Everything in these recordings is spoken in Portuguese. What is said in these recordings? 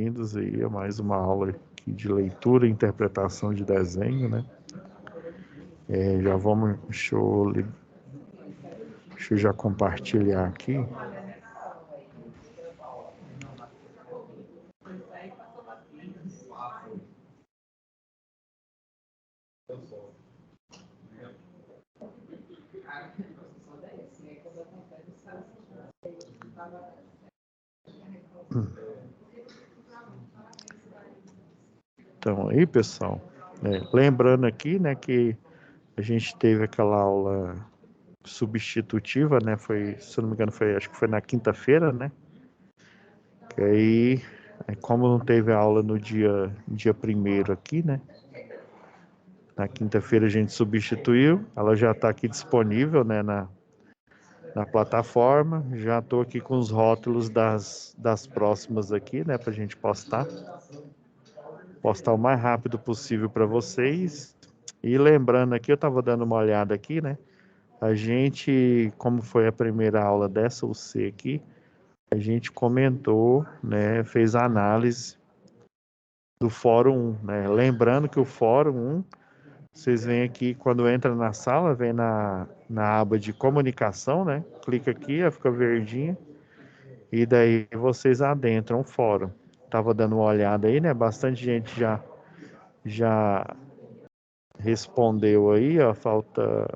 bem-vindos aí a mais uma aula aqui de leitura e interpretação de desenho, né? Já vamos, deixa eu já compartilhar aqui. Então aí, pessoal, lembrando aqui, né, que a gente teve aquela aula substitutiva, né, se eu não me engano, acho que foi na quinta-feira, né, que aí, como não teve aula no dia 1º aqui, né, na quinta-feira a gente substituiu, ela já está aqui disponível, né, na plataforma. Já estou aqui com os rótulos das próximas aqui, né, para a gente postar o mais rápido possível para vocês. E lembrando aqui, eu estava dando uma olhada aqui, né, a gente, como foi a primeira aula dessa UC aqui, a gente comentou, né, fez a análise do Fórum 1, né, lembrando que o Fórum 1, vocês vêm aqui, quando entra na sala, vem na aba de comunicação, né? Clica aqui, ela fica verdinha. E daí vocês adentram o fórum. Tava dando uma olhada aí, né? Bastante gente já respondeu aí, ó. Falta,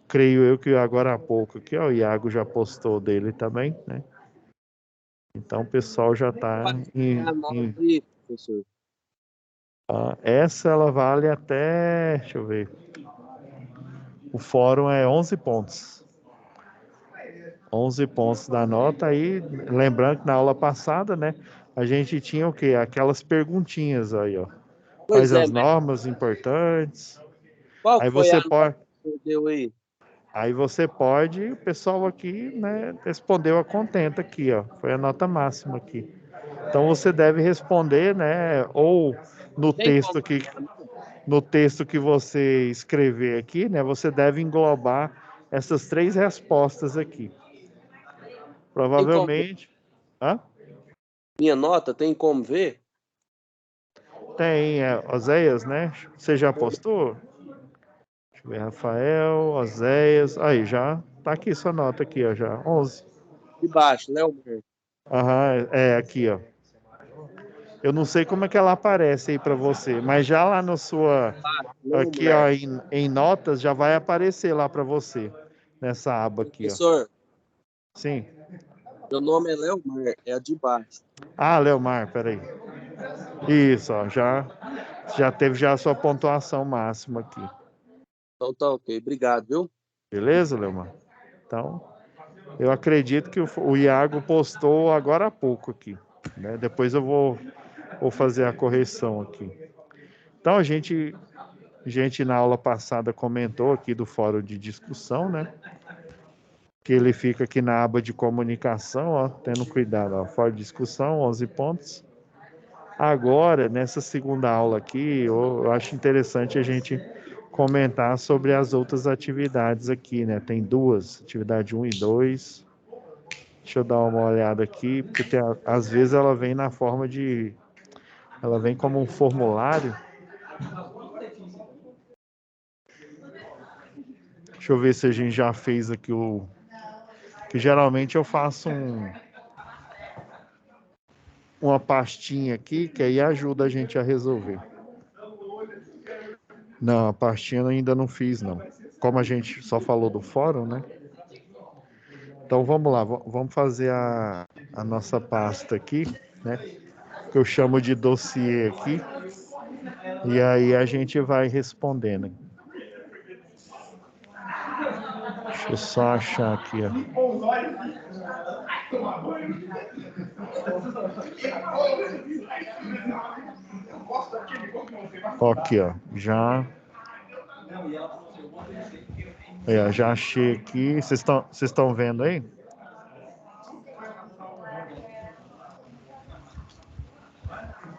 creio eu que agora há pouco aqui, ó, o Iago já postou dele também, né? Então o pessoal já está professor. Essa ela vale até, deixa eu ver. O fórum é 11 pontos. 11 pontos da nota. Aí, lembrando que na aula passada, né, a gente tinha o quê? Aquelas perguntinhas aí, ó. Quais as normas importantes. Qual Aí foi você a pode. que deu aí? Aí você pode, o pessoal aqui, né, respondeu a contenta aqui, ó. Foi a nota máxima aqui. Então você deve responder, né, ou no texto aqui, no texto que você escrever aqui, né, você deve englobar essas 3 respostas aqui. Provavelmente. Hã? Minha nota tem como ver? Tem, Oséias, né? Você já postou? Deixa eu ver, Rafael, Oséias. Aí, já tá aqui sua nota aqui, ó, já. 11. De baixo, né, Humberto? Aham, aqui, ó. Eu não sei como é que ela aparece aí para você, mas já lá no sua... Aqui, ó, em notas, já vai aparecer lá para você. Nessa aba aqui, Professor, ó. Sim. meu nome é Leomar, é a de baixo. Ah, Leomar, peraí. Isso, ó, já teve já a sua pontuação máxima aqui. Então tá ok, obrigado, viu? Beleza, Leomar? Então, eu acredito que o Iago postou agora há pouco aqui, né? Depois eu vou fazer a correção aqui. Então, a gente na aula passada comentou aqui do fórum de discussão, né? Que ele fica aqui na aba de comunicação, ó, tendo cuidado, ó, fórum de discussão, 11 pontos. Agora, nessa segunda aula aqui, eu acho interessante a gente comentar sobre as outras atividades aqui, né? Tem 2, atividade 1 e 2. Deixa eu dar uma olhada aqui, porque às vezes ela vem na forma de... Ela vem como um formulário. Deixa eu ver se a gente já fez aqui que geralmente eu faço uma pastinha aqui, que aí ajuda a gente a resolver. Não, a pastinha eu ainda não fiz, não. Como a gente só falou do fórum, né? Então vamos lá, vamos fazer a nossa pasta aqui, né? Que eu chamo de dossiê aqui. E aí a gente vai respondendo. Deixa eu só achar aqui, ó. Aqui, ó. Já achei aqui. Vocês estão vendo aí?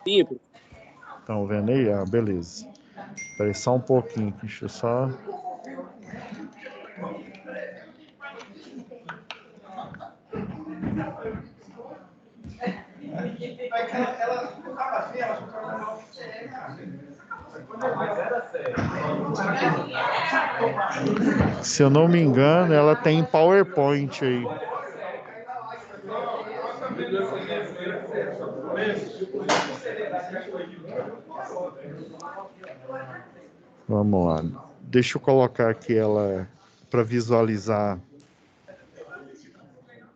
Sim. Estão vendo aí? Ah, beleza. Espera aí só um pouquinho. Deixa eu só... Se eu não me engano, ela tem PowerPoint aí. Vamos lá. Deixa eu colocar aqui ela para visualizar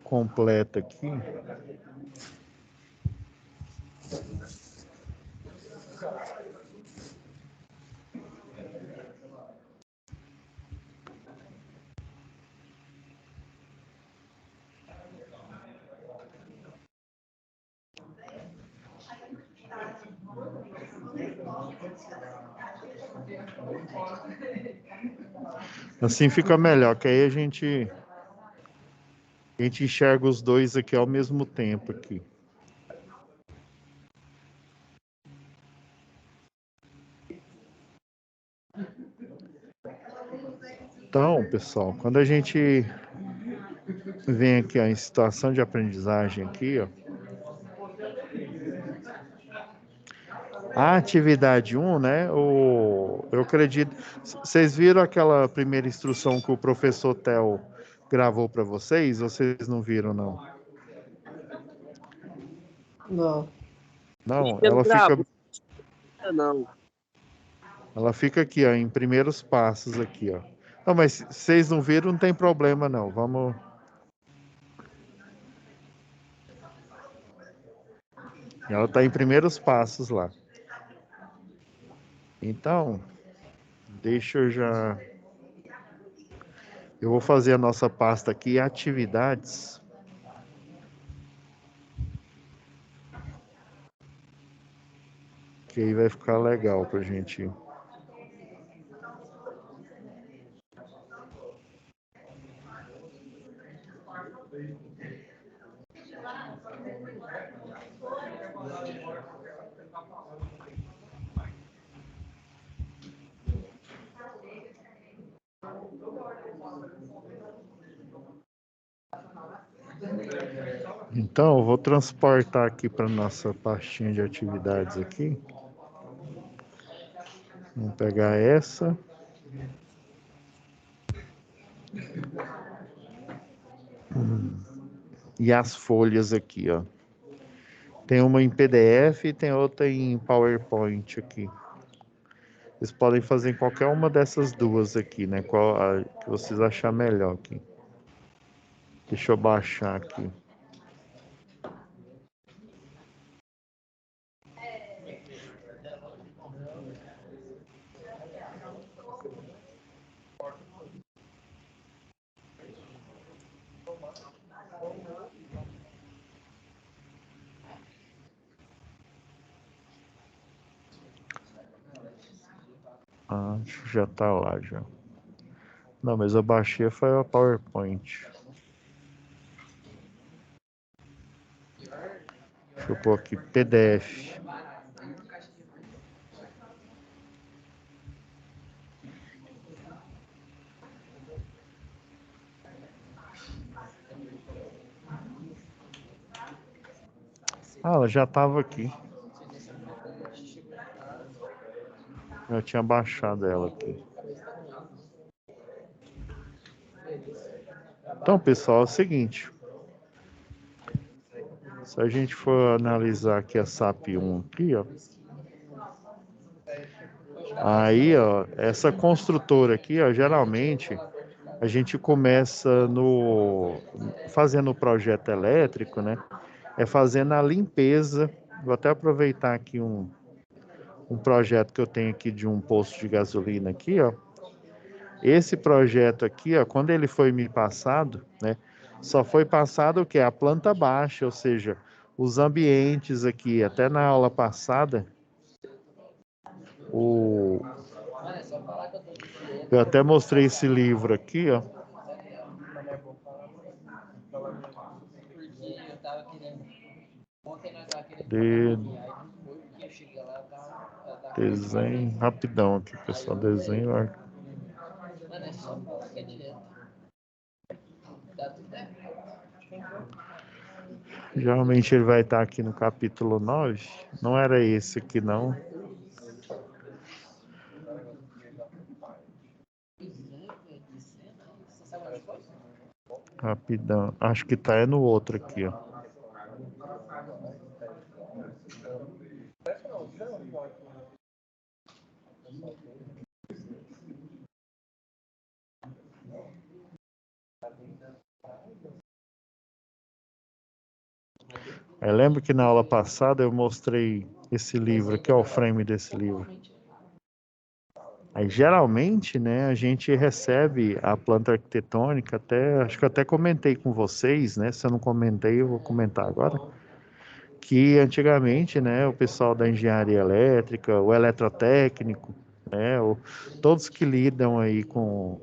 completa aqui. Assim fica melhor, que aí a gente enxerga os dois aqui ao mesmo tempo aqui. Então, pessoal, quando a gente vem aqui ó, em situação de aprendizagem aqui, ó, a atividade 1, né? Eu acredito. Vocês viram aquela primeira instrução que o professor Theo gravou para vocês? Ou vocês não viram, não? Não. Não, ela fica. Não. Ela fica aqui, ó, em primeiros passos aqui, ó. Não, mas se vocês não viram, não tem problema, não. Vamos. Ela está em primeiros passos lá. Então, deixa eu já. Eu vou fazer a nossa pasta aqui, atividades. Que aí vai ficar legal pra gente. Então, eu vou transportar aqui para nossa pastinha de atividades aqui. Vamos pegar essa. E as folhas aqui, ó. Tem uma em PDF e tem outra em PowerPoint aqui. Vocês podem fazer em qualquer uma dessas duas aqui, né? Qual a que vocês achar melhor aqui. Deixa eu baixar aqui. Ah, já tá lá já. Não, mas eu baixei foi a PowerPoint. Deixa eu pôr aqui PDF. Ah, ela já estava aqui. Eu tinha baixado ela aqui. Então, pessoal, é o seguinte. Se a gente for analisar aqui a SAP1 aqui, ó. Aí, ó, essa construtora aqui, ó, geralmente a gente começa fazendo o projeto elétrico, né? É fazendo a limpeza. Vou até aproveitar aqui um projeto que eu tenho aqui de um posto de gasolina aqui, ó. Esse projeto aqui, ó, quando ele foi me passado, né? Só foi passado o que? A planta baixa, ou seja, os ambientes aqui, até na aula passada, eu até mostrei esse livro aqui, ó. Desenho rapidão aqui, pessoal. Desenho. Geralmente ele vai estar aqui no capítulo 9. Não era esse aqui, não. Rapidão. Acho que tá no outro aqui, ó. Eu lembro que na aula passada eu mostrei esse livro aqui, ó, o frame desse livro. Aí geralmente, né, a gente recebe a planta arquitetônica, acho que eu até comentei com vocês, né? Se eu não comentei, eu vou comentar agora. Que antigamente, né, o pessoal da engenharia elétrica, o eletrotécnico, né, todos que lidam aí com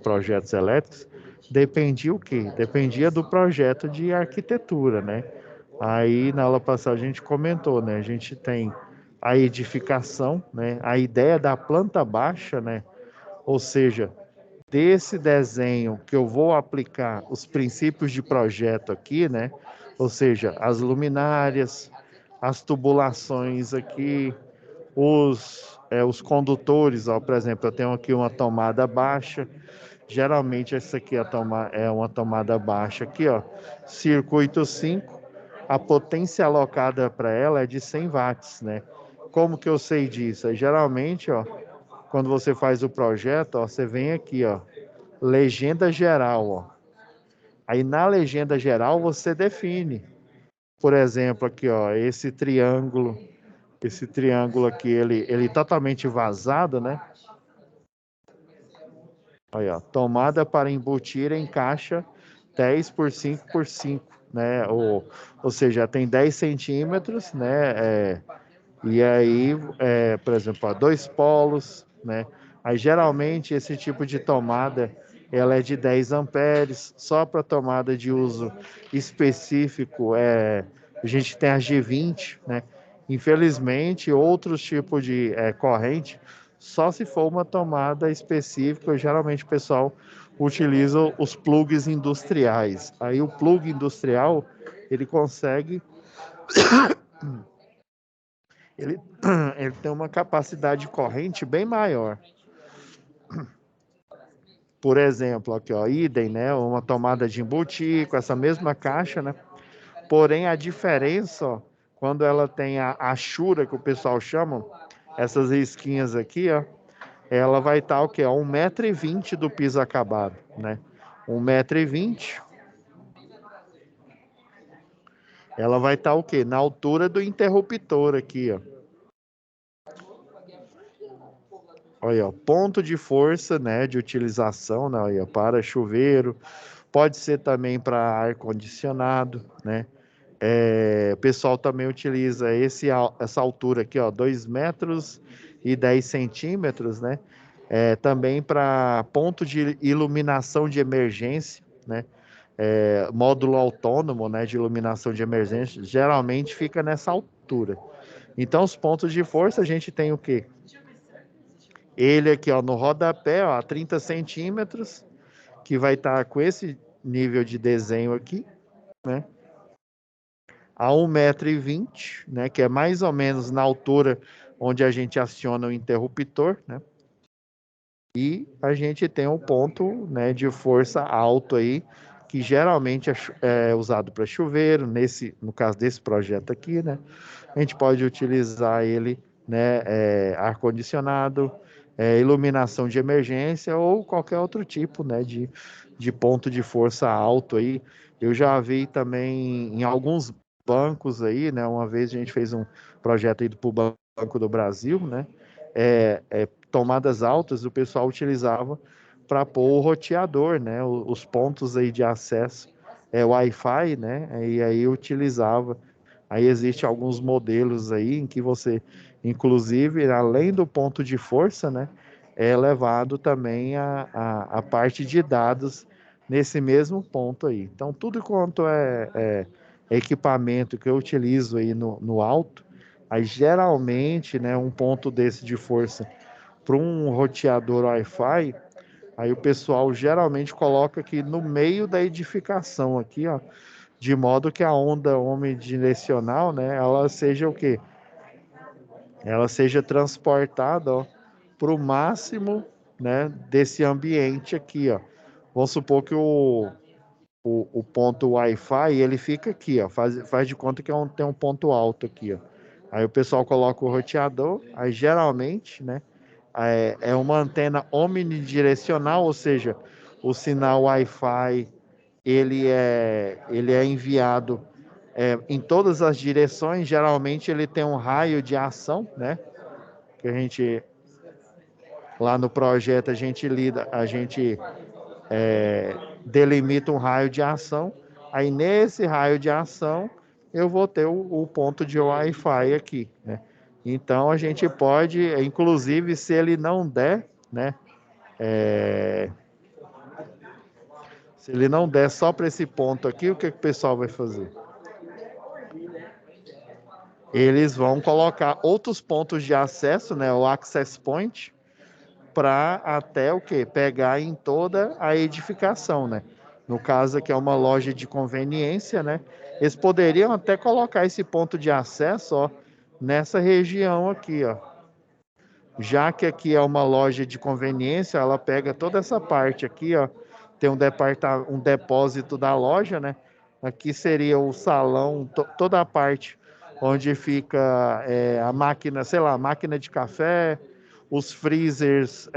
projetos elétricos, dependia o quê? Dependia do projeto de arquitetura, né? Aí na aula passada a gente comentou, né? A gente tem a edificação, né? A ideia da planta baixa, né? Ou seja, desse desenho que eu vou aplicar os princípios de projeto aqui, né? Ou seja, as luminárias, as tubulações aqui, os condutores, ó, por exemplo, eu tenho aqui uma tomada baixa. Geralmente essa aqui é uma tomada baixa aqui, ó, circuito 5. A potência alocada para ela é de 100 watts, né? Como que eu sei disso? Geralmente, ó, quando você faz o projeto, ó, você vem aqui, ó, legenda geral, ó. Aí na legenda geral você define, por exemplo, aqui, ó, esse triângulo aqui, ele totalmente vazado, né? Aí, ó, tomada para embutir em caixa 10 por 5 por 5, né? Ou seja, tem 10 centímetros, né? E aí, por exemplo, ó, 2 polos, né? Aí geralmente esse tipo de tomada ela é de 10 amperes, só para tomada de uso específico a gente tem a G20, né? Infelizmente, outros tipos de corrente, só se for uma tomada específica, geralmente o pessoal utiliza os plugs industriais. Aí o plug industrial, ele consegue ele, ele tem uma capacidade de corrente bem maior. Por exemplo, aqui, ó, idem, né? Uma tomada de embutir com essa mesma caixa, né? Porém, a diferença, ó, quando ela tem a achura, que o pessoal chama, essas risquinhas aqui, ó, ela vai estar o quê? A 1,20 m do piso acabado, né? 1,20 m. Ela vai estar o quê? Na altura do interruptor aqui, ó. Olha, ó, ponto de força, né, de utilização, né, olha, para chuveiro, pode ser também para ar condicionado, né? O pessoal também utiliza essa altura aqui, ó, 2,10 m, né? Também para ponto de iluminação de emergência, né? Módulo autônomo, né, de iluminação de emergência, geralmente fica nessa altura. Então, os pontos de força a gente tem o quê? Ele aqui, ó, no rodapé, ó, a 30 centímetros, que vai estar com esse nível de desenho aqui, né? A 1,20 m, né? Que é mais ou menos na altura onde a gente aciona o interruptor, né? E a gente tem um ponto, né, de força alto aí, que geralmente é usado para chuveiro, no caso desse projeto aqui, né? A gente pode utilizar ele, né, ar-condicionado, iluminação de emergência ou qualquer outro tipo, né, de ponto de força alto aí. Eu já vi também em alguns bancos aí, né, uma vez a gente fez um projeto aí para o Banco do Brasil, né, tomadas altas o pessoal utilizava para pôr o roteador, né, os pontos aí de acesso, Wi-Fi, né, e aí utilizava. Aí existe alguns modelos aí em que você, inclusive, além do ponto de força, né, é levado também a parte de dados nesse mesmo ponto aí. Então, tudo quanto é equipamento que eu utilizo aí no alto, aí geralmente, né, um ponto desse de força para um roteador Wi-Fi, aí o pessoal geralmente coloca aqui no meio da edificação aqui, ó, de modo que a onda omnidirecional, né, ela seja o quê? Ela seja transportada para o máximo, né, desse ambiente aqui, ó. Vamos supor que o ponto Wi-Fi, ele fica aqui, ó, faz de conta que tem um ponto alto aqui, ó. Aí o pessoal coloca o roteador, aí geralmente, né, é uma antena omnidirecional, ou seja, o sinal Wi-Fi ele é enviado em todas as direções. Geralmente ele tem um raio de ação, né? Que a gente lá no projeto a gente delimita um raio de ação. Aí nesse raio de ação eu vou ter o ponto de Wi-Fi aqui, né? Então a gente pode, inclusive, se ele não der, né? Se ele não der só para esse ponto aqui, o que o pessoal vai fazer? Eles vão colocar outros pontos de acesso, né, o access point, para até o quê? Pegar em toda a edificação, né? No caso aqui é uma loja de conveniência, né? Eles poderiam até colocar esse ponto de acesso, ó, nessa região aqui, ó. Já que aqui é uma loja de conveniência, ela pega toda essa parte aqui, ó. Tem um depósito da loja, né? Aqui seria o salão, toda a parte onde fica a máquina, sei lá, máquina de café, os freezers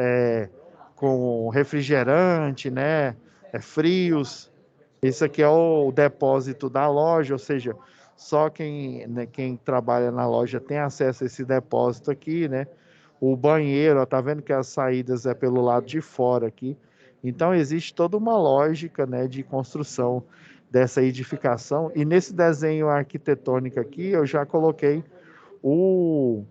com refrigerante, né? Frios. Esse aqui é o depósito da loja, ou seja, só quem trabalha na loja tem acesso a esse depósito aqui, né? O banheiro, ó, tá vendo que as saídas é pelo lado de fora aqui. Então existe toda uma lógica, né, de construção dessa edificação. E nesse desenho arquitetônico aqui eu já coloquei o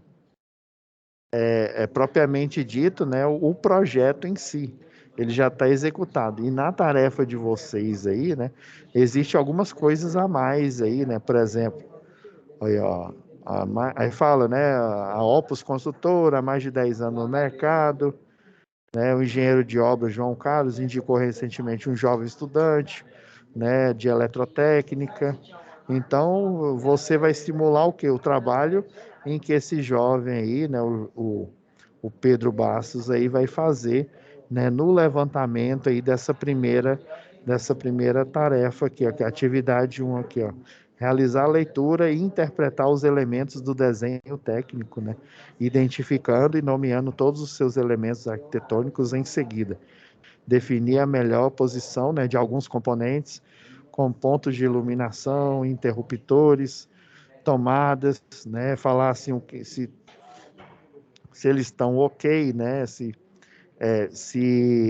propriamente dito, né, o projeto em si. Ele já está executado. E na tarefa de vocês aí, né, existe algumas coisas a mais aí, né? Por exemplo, aí, ó, aí fala, né, a Opus Construtora, há mais de 10 anos no mercado, né, o engenheiro de obras João Carlos indicou recentemente um jovem estudante, né, de eletrotécnica. Então, você vai estimular o quê? O trabalho em que esse jovem aí, né, o Pedro Bastos aí vai fazer, né, no levantamento aí dessa primeira tarefa aqui, ó, que é a atividade 1 aqui, ó. Realizar a leitura e interpretar os elementos do desenho técnico, né? Identificando e nomeando todos os seus elementos arquitetônicos em seguida. Definir a melhor posição, né, de alguns componentes, com pontos de iluminação, interruptores, tomadas, né? Falar assim se eles estão ok, né? Se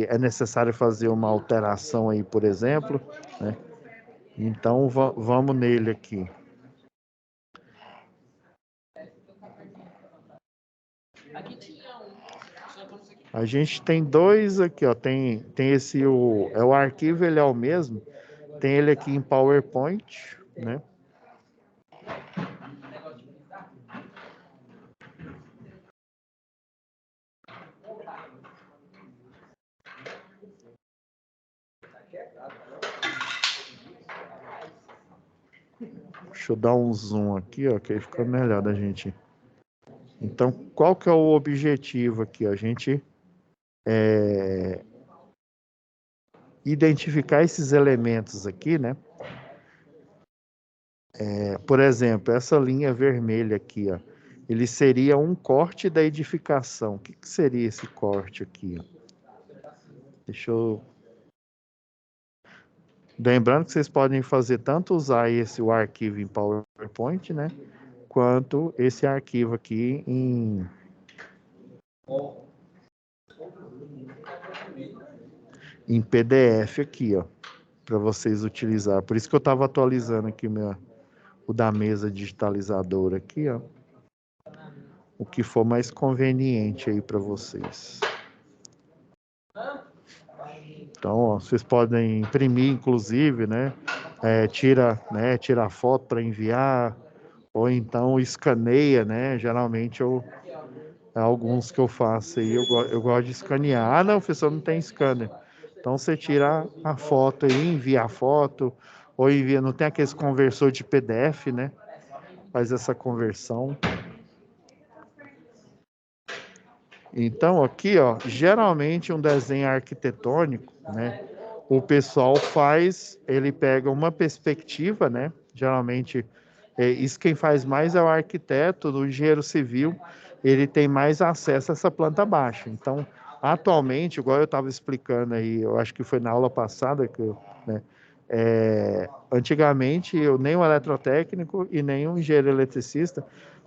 é necessário fazer uma alteração aí, por exemplo, né? Então vamos nele aqui. A gente tem dois aqui, ó. Tem esse o arquivo, ele é o mesmo. Tem ele aqui em PowerPoint, né? Deixa eu dar um zoom aqui, ó, que aí fica melhor da gente. Então, qual que é o objetivo aqui? A gente identificar esses elementos aqui, né? Por exemplo, essa linha vermelha aqui, ó, ele seria um corte da edificação. O que seria esse corte aqui? Ó? Deixa eu... Lembrando que vocês podem fazer tanto usar o arquivo em PowerPoint, né? Quanto esse arquivo aqui em PDF aqui, ó, para vocês utilizar. Por isso que eu estava atualizando aqui o da mesa digitalizadora aqui, ó. O que for mais conveniente aí para vocês. Então, ó, vocês podem imprimir, inclusive, né? Tira foto para enviar, ou então escaneia, né? Geralmente alguns que eu faço aí, eu gosto de escanear. Ah, não, professor, não tem scanner. Então você tira a foto aí, envia a foto, ou envia, não tem aqueles conversor de PDF, né? Faz essa conversão. Então, aqui, ó, geralmente um desenho arquitetônico, né? O pessoal faz, ele pega uma perspectiva, né? Geralmente, isso quem faz mais é o arquiteto, o engenheiro civil, ele tem mais acesso a essa planta baixa. Então, atualmente, igual eu estava explicando aí, eu acho que foi na aula passada que eu, né? Antigamente, nem o eletrotécnico e nem o engenheiro eletricista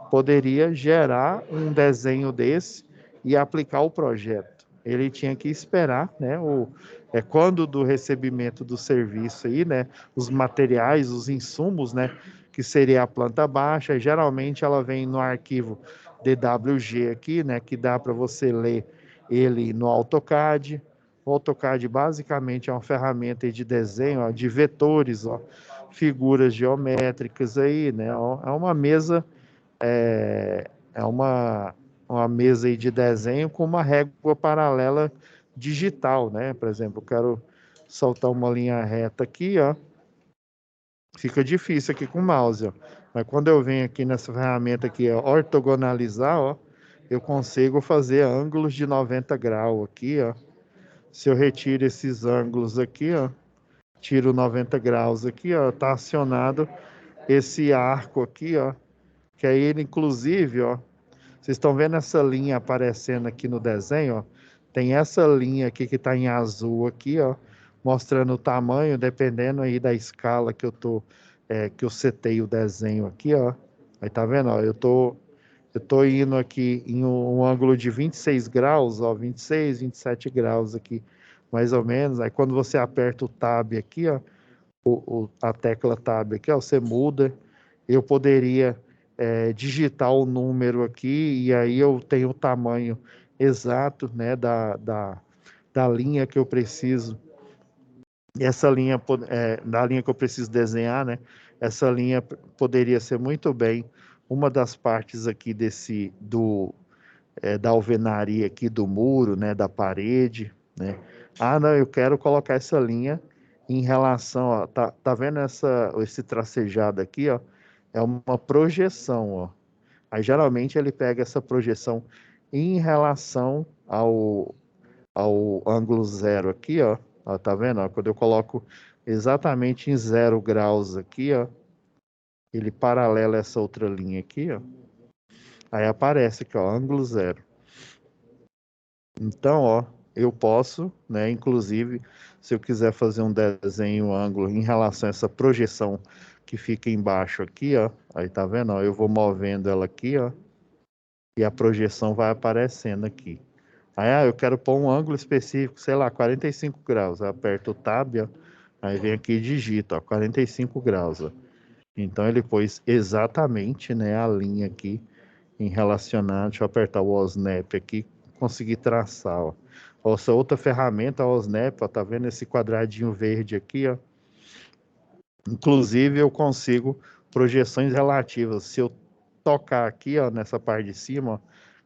poderia gerar um desenho desse e aplicar o projeto. Ele tinha que esperar, né, quando do recebimento do serviço aí, né, os materiais, os insumos, né, que seria a planta baixa. Geralmente ela vem no arquivo DWG aqui, né, que dá para você ler ele no AutoCAD. O AutoCAD basicamente é uma ferramenta de desenho, ó, de vetores, ó, figuras geométricas aí, né, é uma mesa é uma mesa aí de desenho com uma régua paralela digital, né? Por exemplo, eu quero soltar uma linha reta aqui, ó. Fica difícil aqui com o mouse, ó. Mas quando eu venho aqui nessa ferramenta aqui, ó, ortogonalizar, ó, eu consigo fazer ângulos de 90 graus aqui, ó. Se eu retiro esses ângulos aqui, ó, tiro 90 graus aqui, ó, tá acionado esse arco aqui, ó, que aí ele inclusive, ó, vocês estão vendo essa linha aparecendo aqui no desenho, ó? Tem essa linha aqui que está em azul aqui, ó, mostrando o tamanho, dependendo aí da escala que eu setei o desenho aqui, ó. Aí tá vendo, ó? Eu tô indo aqui em um ângulo de 26 graus, ó, 26, 27 graus aqui, mais ou menos. Aí quando você aperta o Tab aqui, ó, a tecla Tab aqui, ó, você muda. Eu poderia digitar o número aqui e aí eu tenho o tamanho exato, né, da linha que eu preciso. E essa linha, da linha que eu preciso desenhar, né, essa linha poderia ser muito bem uma das partes aqui da alvenaria aqui do muro, né, da parede, né. Ah, não, eu quero colocar essa linha em relação, ó, tá vendo esse tracejado aqui, ó? É uma projeção, ó. Aí geralmente ele pega essa projeção em relação ao ângulo zero aqui, ó. Ó, tá vendo? Ó, quando eu coloco exatamente em 0 graus aqui, ó, ele paralela essa outra linha aqui, ó. Aí aparece aqui, ó, ângulo zero. Então, ó, eu posso, né, inclusive, se eu quiser fazer um desenho ângulo em relação a essa projeção que fica embaixo aqui, ó, aí tá vendo, ó, eu vou movendo ela aqui, ó, e a projeção vai aparecendo aqui. Aí, eu quero pôr um ângulo específico, sei lá, 45 graus, eu aperto o Tab, ó, aí vem aqui e digito, ó, 45 graus, ó. Então, ele pôs exatamente, né, a linha aqui em relacionar, deixa eu apertar o OSNAP aqui, conseguir traçar, ó. Essa outra ferramenta, a OSNAP, ó, tá vendo esse quadradinho verde aqui, ó? Inclusive, eu consigo projeções relativas. Se eu tocar aqui, ó, nessa parte de cima, ó,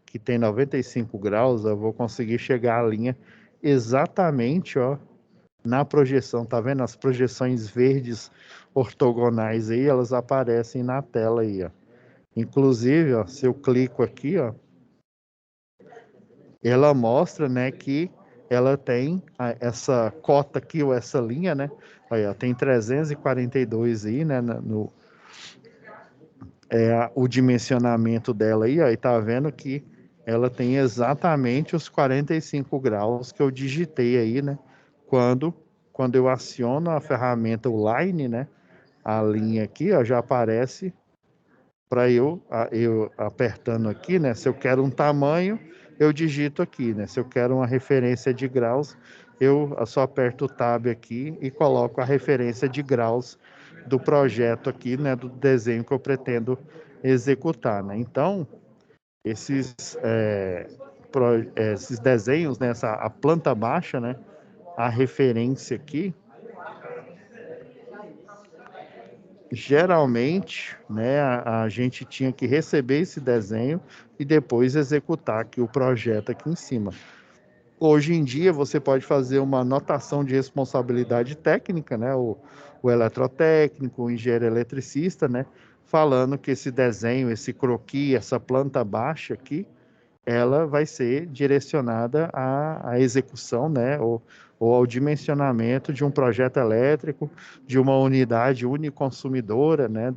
que tem 95 graus, eu vou conseguir chegar à linha exatamente, ó, na projeção. Tá vendo? As projeções verdes ortogonais aí, elas aparecem na tela aí, ó. Inclusive, ó, se eu clico aqui, ó, ela mostra, né, que ela tem essa cota aqui, ou essa linha, né? Aí, ó, tem 342 aí, né, o dimensionamento dela aí, ó, e tá vendo que ela tem exatamente os 45 graus que eu digitei aí, né? Quando eu aciono a ferramenta o Line, né? A linha aqui, ó, já aparece para eu apertando aqui, né? Se eu quero um tamanho, eu digito aqui, né? Se eu quero uma referência de graus, eu só aperto o Tab aqui e coloco a referência de graus do projeto aqui, né? Do desenho que eu pretendo executar, né? Então, esses, esses desenhos, né? A planta baixa, né? A referência aqui, geralmente, né, a gente tinha que receber esse desenho e depois executar aqui o projeto aqui em cima. Hoje em dia você pode fazer uma anotação de responsabilidade técnica, né, o eletrotécnico, o engenheiro eletricista, né? Falando que esse desenho, esse croquis, essa planta baixa aqui, ela vai ser direcionada à execução, né? Ou ao dimensionamento de um projeto elétrico, de uma unidade uniconsumidora, né?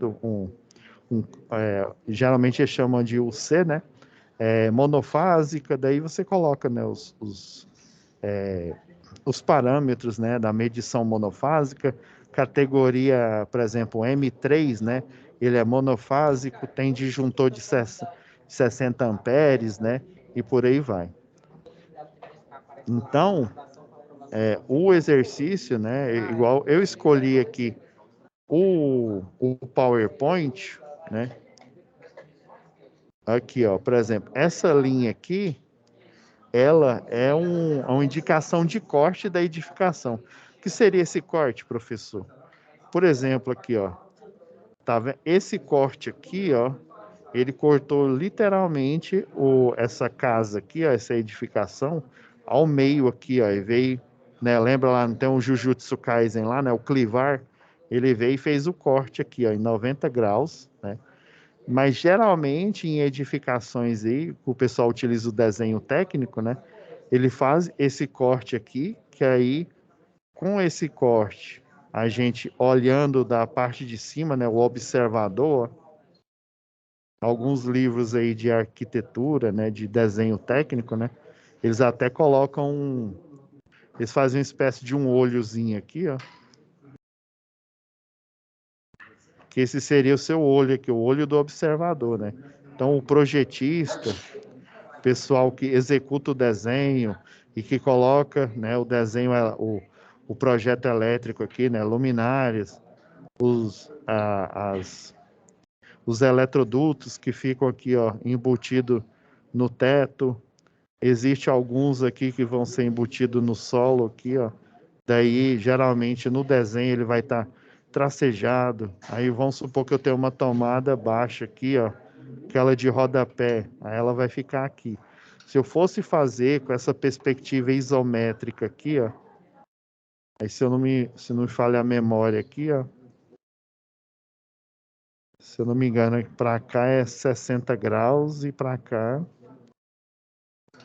Geralmente eles chamam de UC, né? Monofásica, daí você coloca, né, os parâmetros, né, da medição monofásica, categoria, por exemplo, M3, né, ele é monofásico, tem disjuntor de 60 amperes, né, e por aí vai. Então, o exercício, né, igual eu escolhi aqui o PowerPoint, né, aqui, ó, por exemplo, essa linha aqui, ela é uma indicação de corte da edificação. O que seria esse corte, professor? Por exemplo, aqui, ó, tá vendo? Esse corte aqui, ó, ele cortou literalmente essa casa aqui, ó, essa edificação, ao meio aqui, ó, e veio, né, lembra lá, não tem um Jujutsu Kaisen lá, né, o clivar, ele veio e fez o corte aqui, ó, em 90 graus, né, mas geralmente em edificações aí, o pessoal utiliza o desenho técnico, né, ele faz esse corte aqui, que aí, com esse corte, a gente olhando da parte de cima, né, o observador, alguns livros aí de arquitetura, né, de desenho técnico, né, eles até colocam, eles fazem uma espécie de um olhozinho aqui, ó, que esse seria o seu olho aqui, o olho do observador, né. Então, o projetista, pessoal que executa o desenho e que coloca, né, o desenho, o projeto elétrico aqui, né, luminárias, os eletrodutos que ficam aqui, ó, embutido no teto. Existe alguns aqui que vão ser embutidos no solo aqui, ó. Daí, geralmente, no desenho ele vai estar tracejado. Aí vamos supor que eu tenho uma tomada baixa aqui, ó, aquela de rodapé. Aí ela vai ficar aqui. Se eu fosse fazer com essa perspectiva isométrica aqui, ó, aí se não me falha a memória aqui, ó, se eu não me engano, para cá é 60 graus e para cá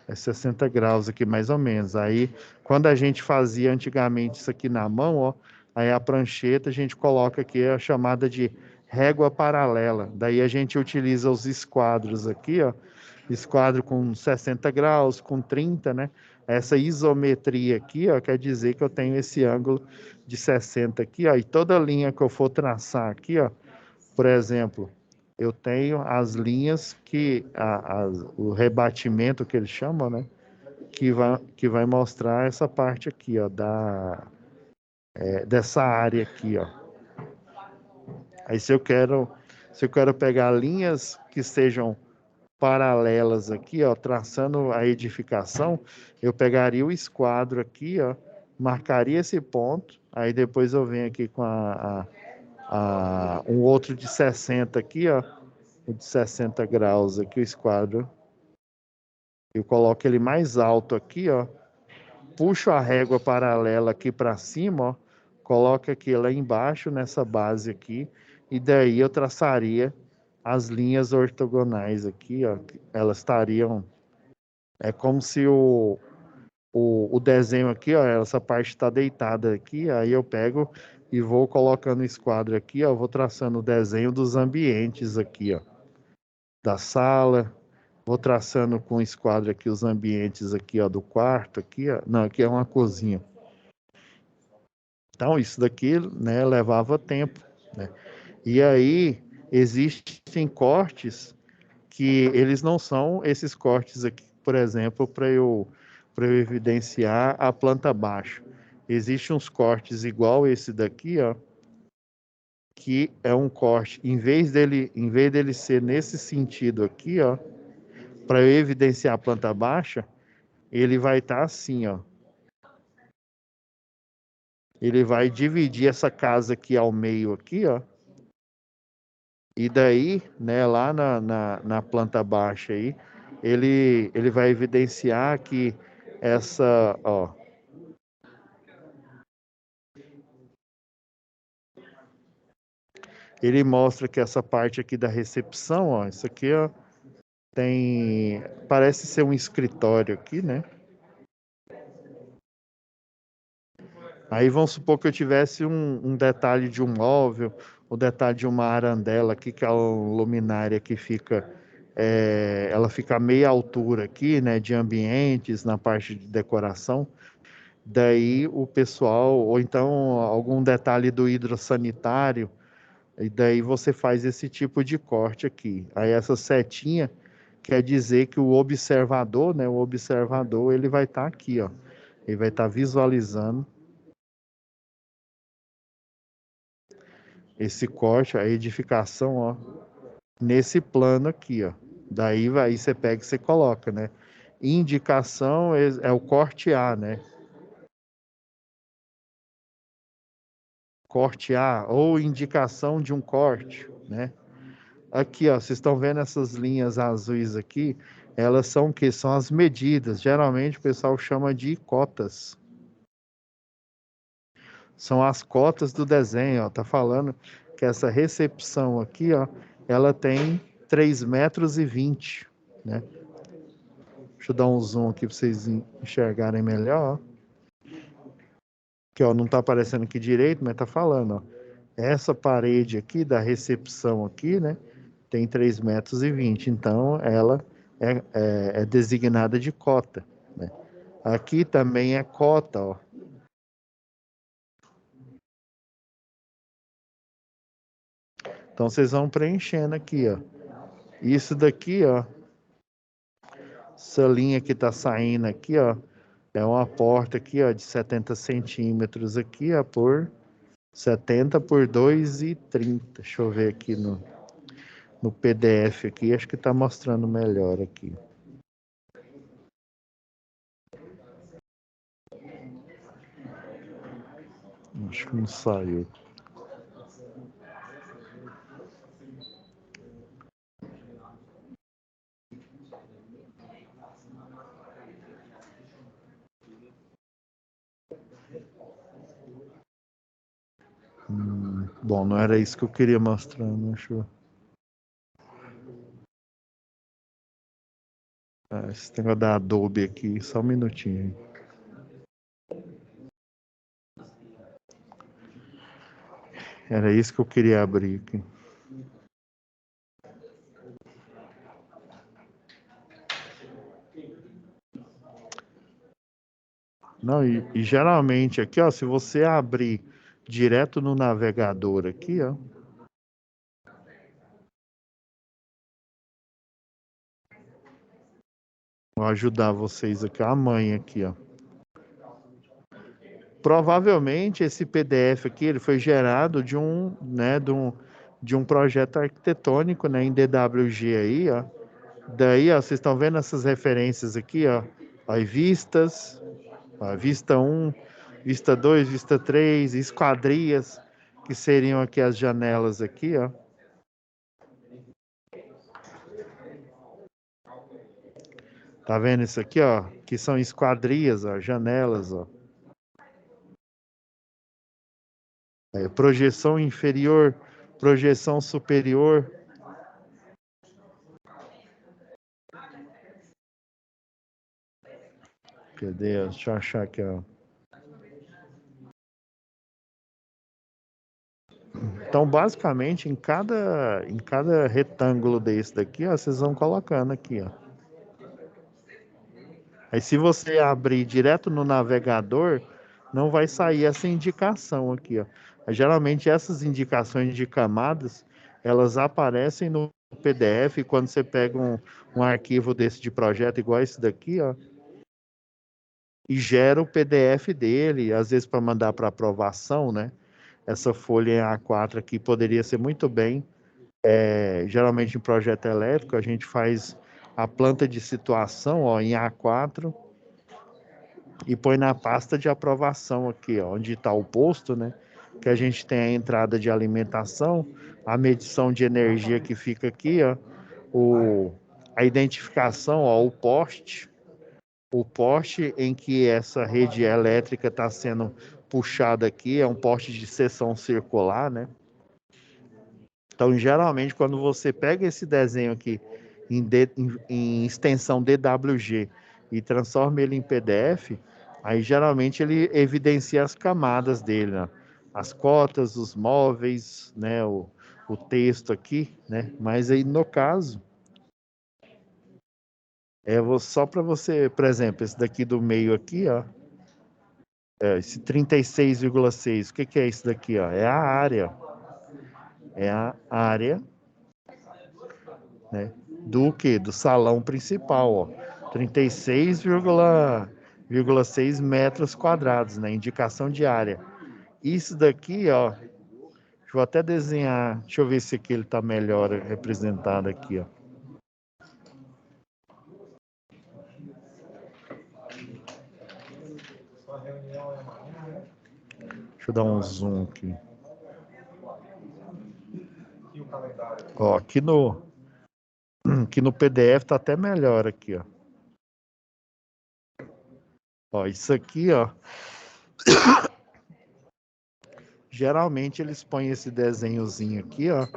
é 60 graus aqui, mais ou menos. Aí, quando a gente fazia antigamente isso aqui na mão, ó, aí a prancheta a gente coloca aqui a chamada de régua paralela. Daí a gente utiliza os esquadros aqui, ó, esquadro com 60 graus, com 30, né? Essa isometria aqui, ó, quer dizer que eu tenho esse ângulo de 60 aqui, ó, e toda linha que eu for traçar aqui, ó, por exemplo, eu tenho as linhas o rebatimento que eles chamam, né? Que vai mostrar essa parte aqui, ó, dessa área aqui, ó. Aí se eu quero pegar linhas que sejam paralelas aqui, ó, traçando a edificação, eu pegaria o esquadro aqui, ó, marcaria esse ponto, aí depois eu venho aqui com um outro de 60 aqui, ó, o de 60 graus aqui, o esquadro. Eu coloco ele mais alto aqui, ó, puxo a régua paralela aqui para cima, ó, coloco aqui lá embaixo nessa base aqui, e daí eu traçaria as linhas ortogonais aqui, ó, elas estariam, é como se o desenho aqui, ó, essa parte está deitada aqui, aí eu pego e vou colocando o esquadro aqui, ó, vou traçando o desenho dos ambientes aqui, ó, da sala, vou traçando com o esquadro aqui os ambientes aqui, ó, do quarto aqui, ó. Não, aqui é uma cozinha. Então, isso daqui, né, levava tempo, né? E aí, existem cortes que eles não são esses cortes aqui, por exemplo, para eu evidenciar a planta baixa. Existem uns cortes igual esse daqui, ó, que é um corte, em vez dele ser nesse sentido aqui, ó, para eu evidenciar a planta baixa, ele vai estar assim, ó. Ele vai dividir essa casa aqui ao meio aqui, ó. E daí, né, lá na planta baixa aí, ele vai evidenciar que essa, ó, ele mostra que essa parte aqui da recepção, ó, isso aqui, ó, parece ser um escritório aqui, né? Aí vamos supor que eu tivesse um detalhe de um móvel, o detalhe de uma arandela aqui, que é uma luminária que fica, ela fica a meia altura aqui, né, de ambientes, na parte de decoração. Daí o pessoal, ou então algum detalhe do hidrossanitário, e daí você faz esse tipo de corte aqui. Aí essa setinha quer dizer que o observador, né, ele vai estar aqui, ó. Ele vai estar visualizando esse corte, a edificação, ó, nesse plano aqui, ó. Daí você pega e você coloca, né? Indicação é o corte A, né? Corte A ou indicação de um corte, né? Aqui, ó, vocês estão vendo essas linhas azuis aqui? Elas são o quê? São as medidas. Geralmente o pessoal chama de cotas. São as cotas do desenho, ó. Tá falando que essa recepção aqui, ó, ela tem 3,20 m, né? Deixa eu dar um zoom aqui para vocês enxergarem melhor, ó. Que, ó, não tá aparecendo aqui direito, mas tá falando, ó. Essa parede aqui da recepção aqui, né, tem 3,20 m, então ela é designada de cota, né? Aqui também é cota, ó. Então vocês vão preenchendo aqui, ó. Isso daqui, ó, essa linha que tá saindo aqui, ó, é uma porta aqui, ó, de 70 centímetros aqui, ó, por 70 por 2,30. Deixa eu ver aqui no PDF aqui, acho que tá mostrando melhor aqui. Acho que não saiu. Bom, não era isso que eu queria mostrar, né? Deixa eu... esse negócio da Adobe aqui, só um minutinho. Era isso que eu queria abrir aqui. Não, e geralmente aqui, ó, se você abrir direto no navegador aqui, ó. Vou ajudar vocês aqui, a mãe aqui, ó. Provavelmente esse PDF aqui, ele foi gerado de um projeto arquitetônico, né, em DWG aí, ó. Daí, ó, vocês estão vendo essas referências aqui, ó. Aí, vistas, ó, vista 1, vista 2, vista 3, esquadrias, que seriam aqui as janelas aqui, ó. Tá vendo isso aqui, ó? Que são esquadrias, ó, janelas, ó. Projeção inferior, projeção superior. Cadê? Deixa eu achar aqui, ó. Então, basicamente, em cada retângulo desse daqui, ó, vocês vão colocando aqui, ó. Aí, se você abrir direto no navegador, não vai sair essa indicação aqui, ó. Geralmente, essas indicações de camadas, elas aparecem no PDF, quando você pega um arquivo desse de projeto, igual esse daqui, ó, e gera o PDF dele, às vezes para mandar para aprovação, né? Essa folha em A4 aqui poderia ser muito bem, geralmente em projeto elétrico, a gente faz a planta de situação, ó, em A4 e põe na pasta de aprovação aqui, ó, onde está o posto, né? Que a gente tem a entrada de alimentação, a medição de energia que fica aqui, ó, a identificação, ó, o poste em que essa rede elétrica está sendo puxada aqui é um poste de seção circular, né? Então, geralmente, quando você pega esse desenho aqui em extensão DWG e transforma ele em PDF, aí geralmente ele evidencia as camadas dele, né? As cotas, os móveis, né? O texto aqui, né? Mas aí no caso, só para você, por exemplo, esse daqui do meio aqui, ó, esse 36,6, o que é isso daqui, ó? É a área. É a área, né, do que? Do salão principal, ó. 36,6 metros quadrados, né? Indicação de área. Isso daqui, ó, vou até desenhar, deixa eu ver se aqui ele está melhor representado aqui, ó. Deixa eu dar um zoom aqui. Ó, aqui no PDF tá até melhor aqui, ó. Ó, isso aqui, ó. Geralmente eles põem esse desenhozinho aqui, ó.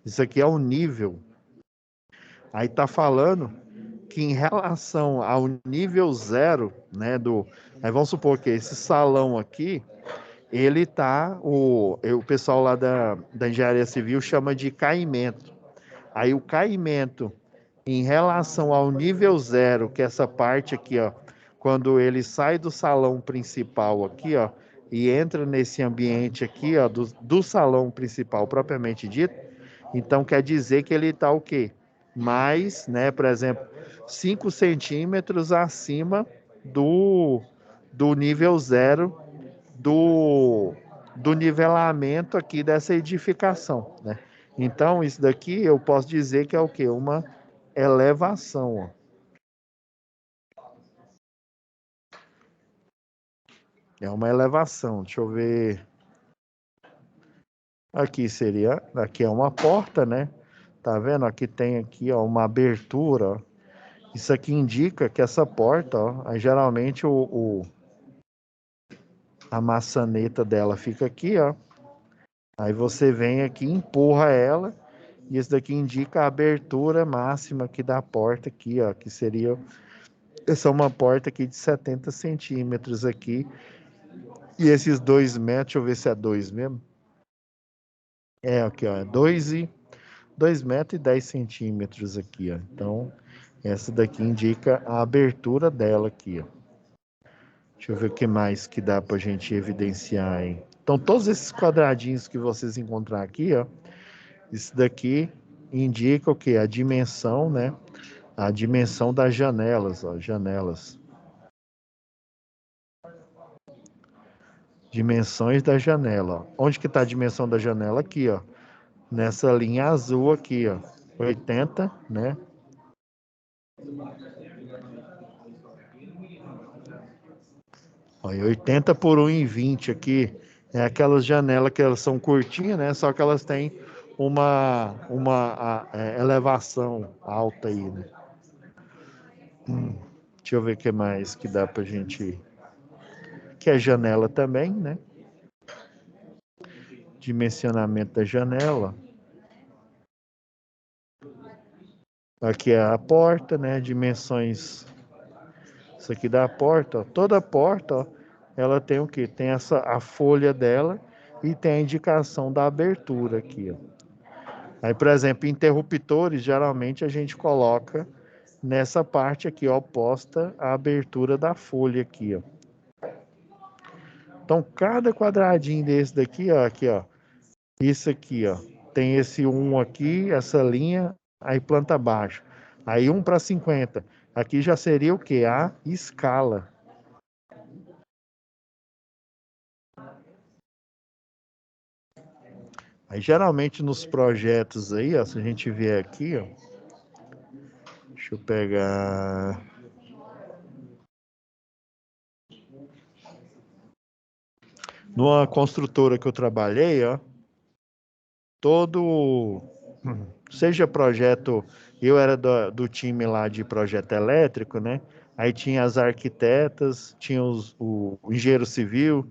Isso aqui é o nível. Aí tá falando que em relação ao nível 0, né, aí vamos supor que esse salão aqui, ele tá, o pessoal lá da engenharia civil chama de caimento. Aí o caimento em relação ao nível 0, que é essa parte aqui, ó, quando ele sai do salão principal aqui, ó, e entra nesse ambiente aqui, ó, do salão principal propriamente dito, então quer dizer que ele está o quê? Mais, né, por exemplo, 5 centímetros acima do nível 0 do nivelamento aqui dessa edificação, né? Então, isso daqui eu posso dizer que é o quê? Uma elevação, ó. É uma elevação. Deixa eu ver. Aqui é uma porta, né? Tá vendo? Aqui tem aqui, ó, uma abertura, ó. Isso aqui indica que essa porta, ó, aí geralmente a maçaneta dela fica aqui, ó. Aí você vem aqui, empurra ela, e isso daqui indica a abertura máxima aqui da porta aqui, ó, que seria essa é uma porta aqui de 70 centímetros aqui. E esses 2 metros, deixa eu ver se é 2 mesmo. É, aqui, ó, 2 metros e 10 centímetros aqui, ó. Então, essa daqui indica a abertura dela aqui, ó. Deixa eu ver o que mais que dá pra gente evidenciar aí. Então, todos esses quadradinhos que vocês encontrar aqui, ó, isso daqui indica o quê? A dimensão, né? A dimensão das janelas, ó, janelas. Dimensões da janela, ó. Onde que tá a dimensão da janela? Aqui, ó. Nessa linha azul aqui, ó. 80, né? Olha, 80 por 1,20 aqui. É aquelas janelas que elas são curtinhas, né? Só que elas têm uma elevação alta aí, né? Deixa eu ver o que mais que dá pra gente. Que é janela também, né? Dimensionamento da janela. Aqui é a porta, né? Dimensões. Isso aqui da porta, ó. Toda porta, ó, ela tem o quê? Tem a folha dela e tem a indicação da abertura aqui, ó. Aí, por exemplo, interruptores, geralmente a gente coloca nessa parte aqui, ó, oposta à abertura da folha aqui, ó. Então, cada quadradinho desse daqui, ó, aqui, ó, isso aqui, ó, tem esse 1 aqui, essa linha, aí planta baixa. Aí 1 para 50. Aqui já seria o quê? A escala. Aí, geralmente nos projetos aí, ó, se a gente vier aqui, ó, deixa eu pegar. Numa construtora que eu trabalhei, ó, seja projeto, eu era do time lá de projeto elétrico, né? Aí tinha as arquitetas, tinha o engenheiro civil,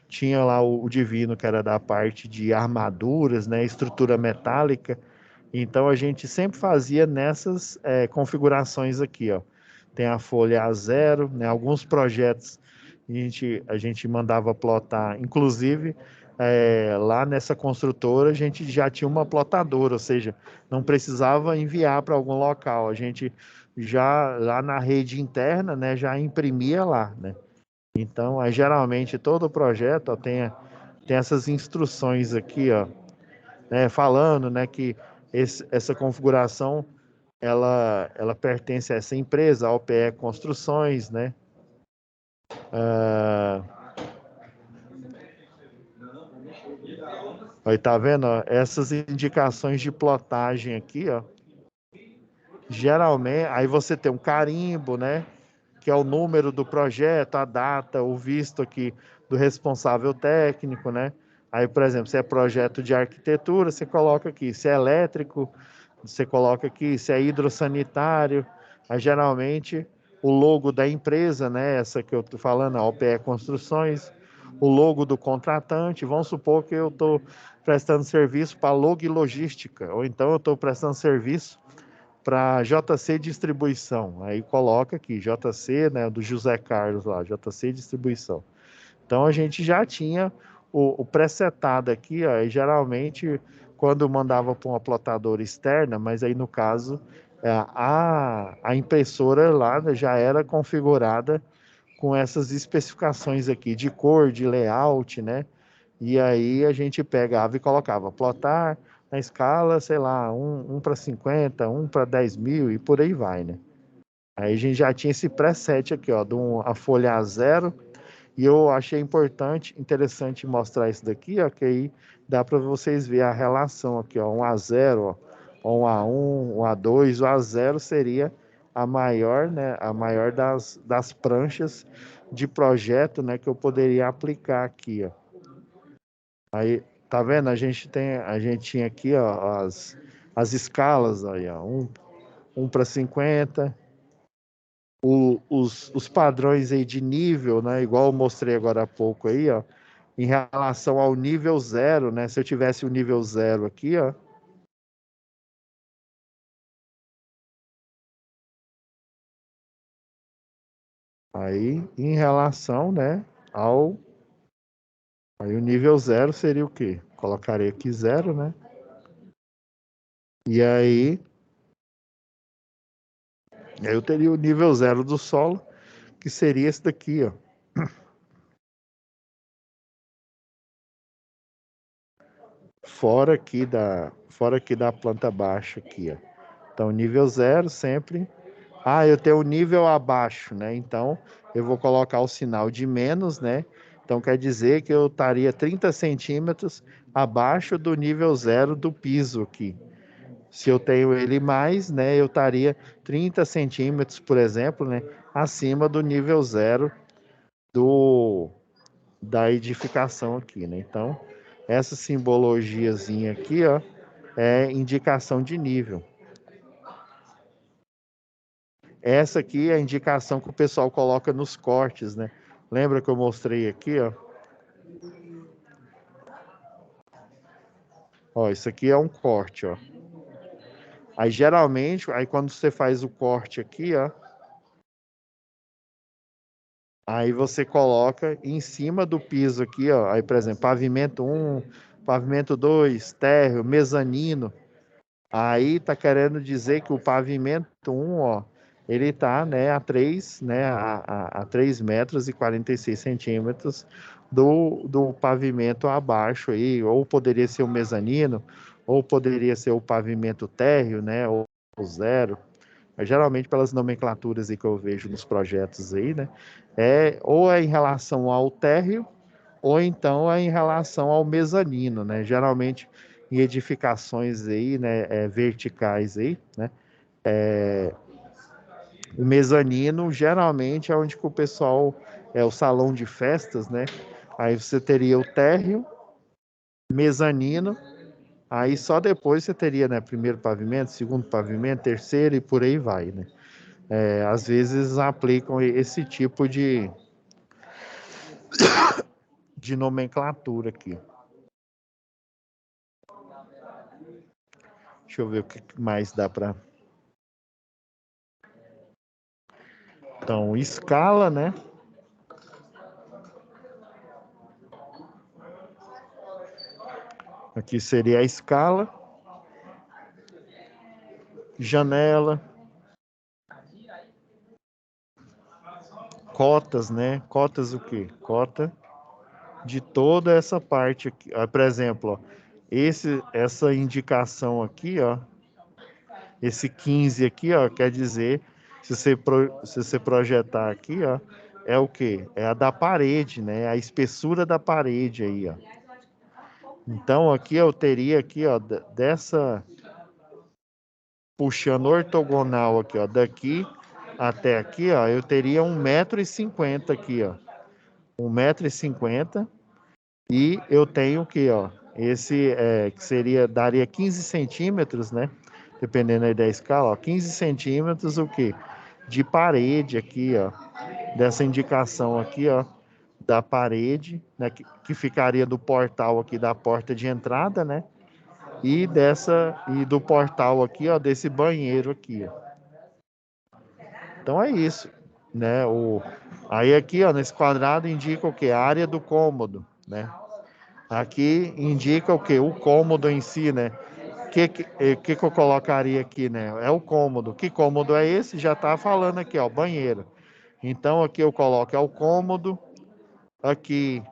tinha lá o Divino, que era da parte de armaduras, né, estrutura metálica. Então a gente sempre fazia nessas configurações aqui, ó. Tem a folha A0, né, alguns projetos a gente mandava plotar, inclusive lá nessa construtora a gente já tinha uma plotadora, ou seja, não precisava enviar para algum local, a gente já lá na rede interna, né, já imprimia lá, né? Então, aí, geralmente todo o projeto ó, tem essas instruções aqui, ó, né, falando, né, que essa configuração ela pertence a essa empresa, a OPE Construções, né? Ah, aí tá vendo? Ó, essas indicações de plotagem aqui, ó, geralmente, aí você tem um carimbo, né? Que é o número do projeto, a data, o visto aqui do responsável técnico, né? Aí, por exemplo, se é projeto de arquitetura, você coloca aqui. Se é elétrico, você coloca aqui. Se é hidrossanitário, aí geralmente o logo da empresa, né? Essa que eu tô falando, a OPE Construções, o logo do contratante. Vamos supor que eu estou prestando serviço para Log Logística, ou então eu estou prestando serviço para JC Distribuição. Aí coloca aqui, JC, né, do José Carlos lá, JC Distribuição. Então a gente já tinha o presetado aqui, ó, e geralmente quando mandava para uma plotadora externa, mas aí no caso a impressora lá né, já era configurada com essas especificações aqui de cor, de layout, né? E aí a gente pegava e colocava plotar na escala, sei lá, 1:50, 1:10.000 e por aí vai, né? Aí a gente já tinha esse preset aqui, ó, a folha A0, e eu achei interessante mostrar isso daqui, ó, que aí dá para vocês verem a relação aqui, ó, um A0, ó, um A1, um A2, o A0 seria a maior, né, a maior das pranchas de projeto, né, que eu poderia aplicar aqui, ó. Aí, tá vendo? A gente tinha aqui, ó, as escalas aí, ó, 1:50, os padrões aí de nível, né? Igual eu mostrei agora há pouco aí, ó, em relação ao nível 0, né? Se eu tivesse o nível 0 aqui, ó, aí em relação, né, aí o nível 0 seria o quê? Colocarei aqui 0, né? E aí eu teria o nível 0 do solo, que seria esse daqui, ó. Fora aqui da planta baixa aqui, ó. Então, nível 0 sempre. Ah, eu tenho o nível abaixo, né? Então, eu vou colocar o sinal de menos, né? Então, quer dizer que eu estaria 30 centímetros abaixo do nível 0 do piso aqui. Se eu tenho ele mais, né? Eu estaria 30 centímetros, por exemplo, né? Acima do nível 0 do, da edificação aqui, né? Então, essa simbologiazinha aqui, ó, é indicação de nível. Essa aqui é a indicação que o pessoal coloca nos cortes, né? Lembra que eu mostrei aqui, ó? Ó, isso aqui é um corte, ó. Aí geralmente, aí quando você faz o corte aqui, ó, aí você coloca em cima do piso aqui, ó. Aí, por exemplo, pavimento 1, pavimento 2, térreo, mezanino. Aí tá querendo dizer que o pavimento 1, ó, ele tá, né, a 3 metros e 46 centímetros do pavimento abaixo aí, ou poderia ser o mezanino, ou poderia ser o pavimento térreo, né, ou zero. Mas, geralmente pelas nomenclaturas aí que eu vejo nos projetos aí, né, ou é em relação ao térreo, ou então é em relação ao mezanino, né? Geralmente em edificações aí, né, verticais aí, né? O mezanino geralmente é onde que o pessoal é o salão de festas, né? Aí você teria o térreo, mezanino, aí só depois você teria, né, primeiro pavimento, segundo pavimento, terceiro e por aí vai, né? às vezes aplicam esse tipo de nomenclatura aqui. Deixa eu ver o que mais dá para... Então, escala, né? Aqui seria a escala. Janela. Cotas, né? Cotas o quê? Cota de toda essa parte aqui. Por exemplo, ó, essa indicação aqui, ó, esse 15 aqui, ó, quer dizer, se você projetar aqui, ó, é o quê? É a da parede, né? A espessura da parede aí, ó. Então aqui eu teria aqui, ó, dessa puxando ortogonal aqui, ó, daqui até aqui, ó, eu teria 1,50 m aqui, ó. 1,50 m e eu tenho aqui, ó, esse que seria, daria 15 centímetros, né? Dependendo aí da escala, ó, 15 centímetros o quê? De parede aqui, ó, dessa indicação aqui, ó, da parede, né, que ficaria do portal aqui, da porta de entrada, né? E do portal aqui, ó, desse banheiro aqui, ó. Então é isso, né? Aí aqui, ó, nesse quadrado indica o que? A área do cômodo, né? Aqui indica o que? O cômodo em si, né? O que eu colocaria aqui, né? É o cômodo. Que cômodo é esse? Já tá falando aqui, ó, banheiro. Então aqui eu coloco é o cômodo. Aqui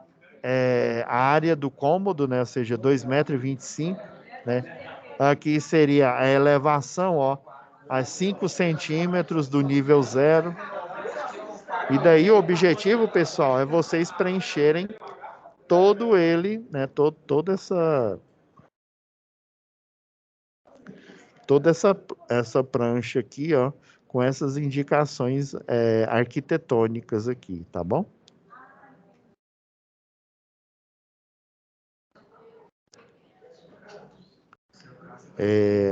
é a área do cômodo, né? Ou seja, 2,25 m, né? Aqui seria a elevação, ó, a 5 centímetros do nível zero. E daí o objetivo, pessoal, é vocês preencherem todo ele, né? Toda essa prancha aqui, ó, com essas indicações arquitetônicas aqui, tá bom?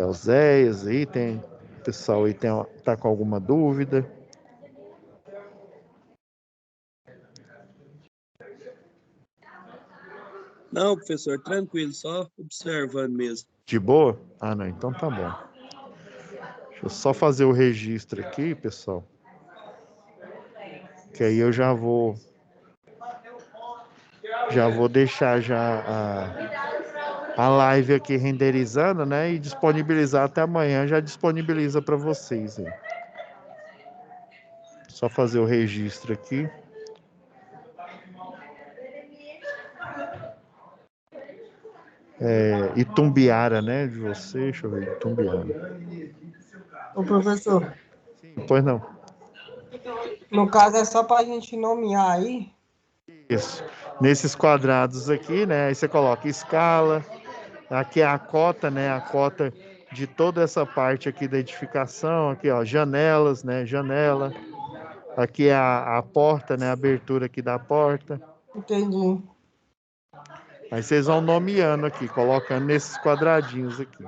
Oséias aí tem, o pessoal aí tá com alguma dúvida? Não, professor, tranquilo, só observando mesmo. De boa? Ah, não, então tá bom. Deixa eu só fazer o registro aqui, pessoal. Que aí eu já vou deixar a live aqui renderizando, né? E disponibilizar até amanhã, já disponibiliza para vocês aí. Só fazer o registro aqui. Itumbiara, né? De você, deixa eu ver, Itumbiara. Ô, professor, Sim, pois não. no caso é só para a gente nomear aí. Isso. Nesses quadrados aqui, né? Aí você coloca escala. Aqui é a cota, né? A cota de toda essa parte aqui da edificação. Aqui, ó, janelas, né? Janela. Aqui é a porta, né? A abertura aqui da porta. Entendi. Aí vocês vão nomeando aqui, colocando nesses quadradinhos aqui.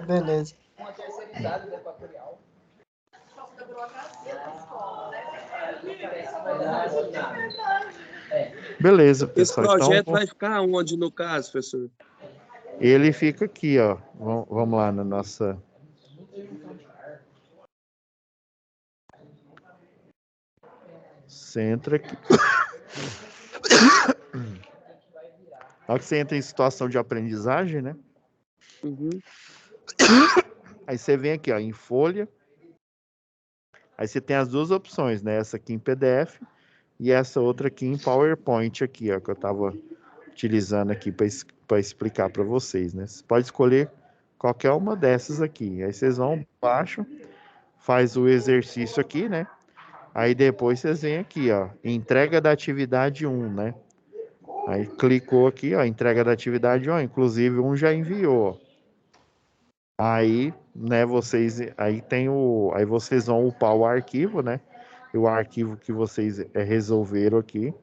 Beleza. Beleza, Esse pessoal. projeto Então, vai ficar onde, no caso, professor? ele fica aqui, ó. Vamos lá na nossa... Você entra aqui. Na hora que você entra em situação de aprendizagem, né? Uhum. Aí você vem aqui, ó, em folha. Aí você tem as duas opções, né? Essa aqui em PDF e essa outra aqui em PowerPoint aqui, ó, que eu estava utilizando aqui para explicar para vocês, né? Você pode escolher qualquer uma dessas aqui. Aí vocês vão, baixo, faz o exercício aqui, né? Aí depois vocês vêm aqui, ó, entrega da atividade 1, né? Aí clicou aqui, ó, entrega da atividade 1, inclusive um já enviou, ó. Aí, né, aí vocês vão upar o arquivo, né? O arquivo que vocês resolveram aqui.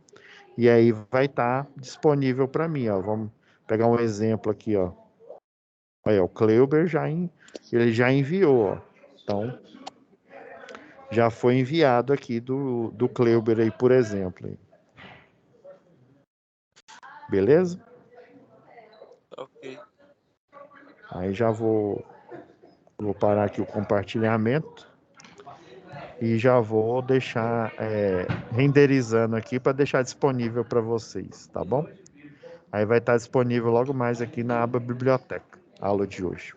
E aí vai estar disponível para mim, ó. Vamos pegar um exemplo aqui, ó. Aí, o Kleuber ele já enviou, ó. Então, já foi enviado aqui do Kleuber aí, por exemplo. Beleza? Ok. Aí já vou parar aqui o compartilhamento e já vou deixar renderizando aqui para deixar disponível para vocês, tá bom? Aí vai estar disponível logo mais aqui na aba Biblioteca, a aula de hoje.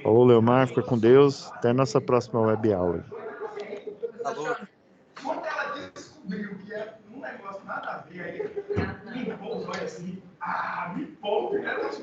Ô, Leomar, fica com Deus. Até nossa próxima web aula. Falou. Quando ela descobriu que era um negócio nada a ver, aí limpou os olhos assim.